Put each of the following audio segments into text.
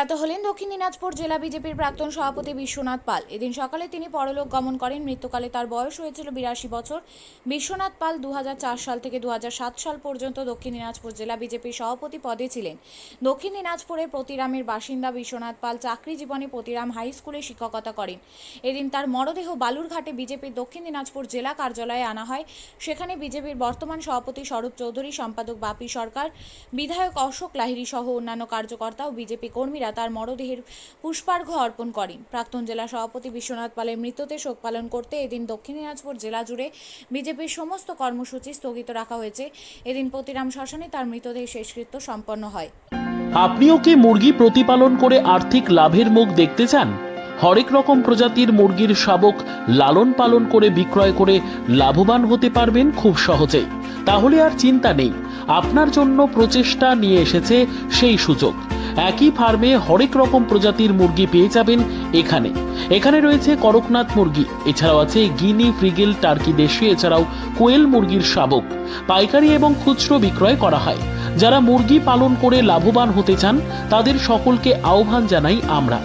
প্রয়াত হলেন দক্ষিণ দিনাজপুর জেলা বিজেপির প্রাক্তন সভাপতি বিশ্বনাথ পাল। এদিন সকালে তিনি পরলোক গমন করেন। মৃত্যুকালে তার বয়স হয়েছিল 82 বছর। বিশ্বনাথ পাল 2004 সাল থেকে 2007 সাল পর্যন্ত দক্ষিণ দিনাজপুর জেলা বিজেপির সভাপতি পদে ছিলেন। দক্ষিণ দিনাজপুরের প্রতিরামের বাসিন্দা বিশ্বনাথ পাল চাকরি জীবনে প্রতিরাম হাই স্কুলে শিক্ষকতা করেন। এদিন তার মরদেহ বালুরঘাটে বিজেপির দক্ষিণ দিনাজপুর জেলা কার্যালয়ে আনা হয়। সেখানে বিজেপির বর্তমান সভাপতি স্বরূপ চৌধুরী, সম্পাদক বাপি সরকার, বিধায়ক অশোক লাহিড়ী সহ অন্যান্য কার্যকর্তা ও বিজেপি কর্মীরা তার মরদেহের পুষ্পার্ঘ্য অর্পণ করেন। প্রাক্তন জেলা সভাপতি বিশ্বনাথ পালের মৃত্যুতে শোক পালন করতে এদিন দক্ষিণ দিনাজপুর জেলা জুড়ে বিজেপির সমস্ত কর্মসূচি স্থগিত রাখা হয়েছে। এদিন প্রতিরাম শ্মশানে তার মৃতদেহ শেষকৃত্য সম্পন্ন হয়। আপনিও কি মুরগি প্রতিপালন করে আর্থিক লাভের মুখ দেখতে চান? হরেক রকম প্রজাতির মুরগির শাবক লালন পালন করে বিক্রয় করে লাভবান হতে পারবেন খুব সহজেই। তাহলে আর চিন্তা নেই, আপনার জন্য প্রচেষ্টা নিয়ে এসেছে সেই সুযোগ। একই ফার্মে হরেক রকম প্রজাতির মুরগি পেয়ে যাবেন এখানে রয়েছে করকনাথ মুরগি, এছাড়াও আছে গিনি, ফ্রিগেল, টার্কি দেশি, এছাড়াও কোয়েল মুরগির শাবক পাইকারি এবং খুচরো বিক্রয় করা হয়। যারা মুরগি পালন করে লাভবান হতে চান তাদের সকলকে আহ্বান জানাই আমরা।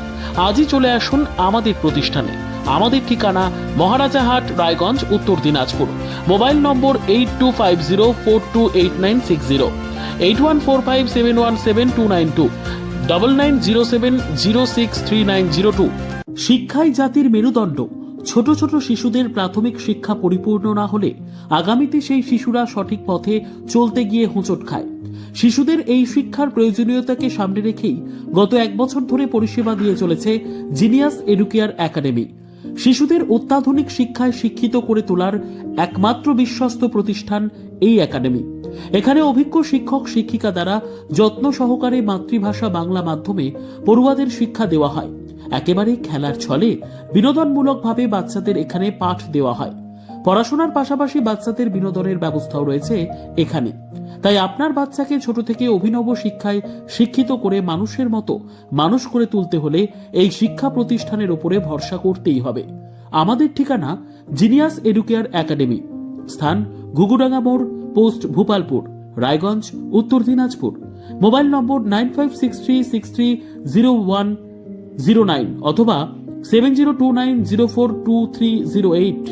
আজই চলে আসুন আমাদের প্রতিষ্ঠানে। আমাদের ঠিকানা মহারাজাহাট, রায়গঞ্জ, উত্তর দিনাজপুর। মোবাইল নম্বর 8250428960, 8145717292, 9907063902। শিক্ষাই জাতির মেরুদণ্ড। ছোট ছোট শিশুদের প্রাথমিক শিক্ষা পরিপূর্ণ না হলে আগামীতে সেই শিশুরা সঠিক পথে চলতে গিয়ে হোঁচট খায়। শিশুদের এই শিক্ষার প্রয়োজনীয়তাকে সামনে রেখেই গত 1 বছর ধরে পরিষেবা দিয়ে চলেছে জিনিয়াস এডুকেয়ার একাডেমি। শিশুদের অত্যাধুনিক শিক্ষায় শিক্ষিত করে তোলার একমাত্র বিশ্বস্ত প্রতিষ্ঠান এই একাডেমি। এখানে অভিজ্ঞ শিক্ষক শিক্ষিকা দ্বারা যত্ন সহকারে মাতৃভাষা বাংলা মাধ্যমে পড়ুয়াদের শিক্ষা দেওয়া হয়। একেবারে খেলার ছলে বিনোদনমূলকভাবে বাচ্চাদের এখানে পাঠ দেওয়া হয়। পড়াশোনার পাশাপাশি বাচ্চাদের বিনোদনের ব্যবস্থাও রয়েছে এখানে। তাই আপনার বাচ্চাকে ছোট থেকে অভিনব শিক্ষায় শিক্ষিত করে মানুষের মতো মানুষ করে তুলতে হলে এই শিক্ষা প্রতিষ্ঠানের উপরে ভরসা করতেই হবে। আমাদের ঠিকানা জিনিয়াস এডুকেয়ার একাডেমি, স্থান ঘুঘুডাঙ্গা মোড়, পোস্ট ভূপালপুর, রায়গঞ্জ, উত্তর দিনাজপুর। মোবাইল নম্বর 9563630109 অথবা 7029042308।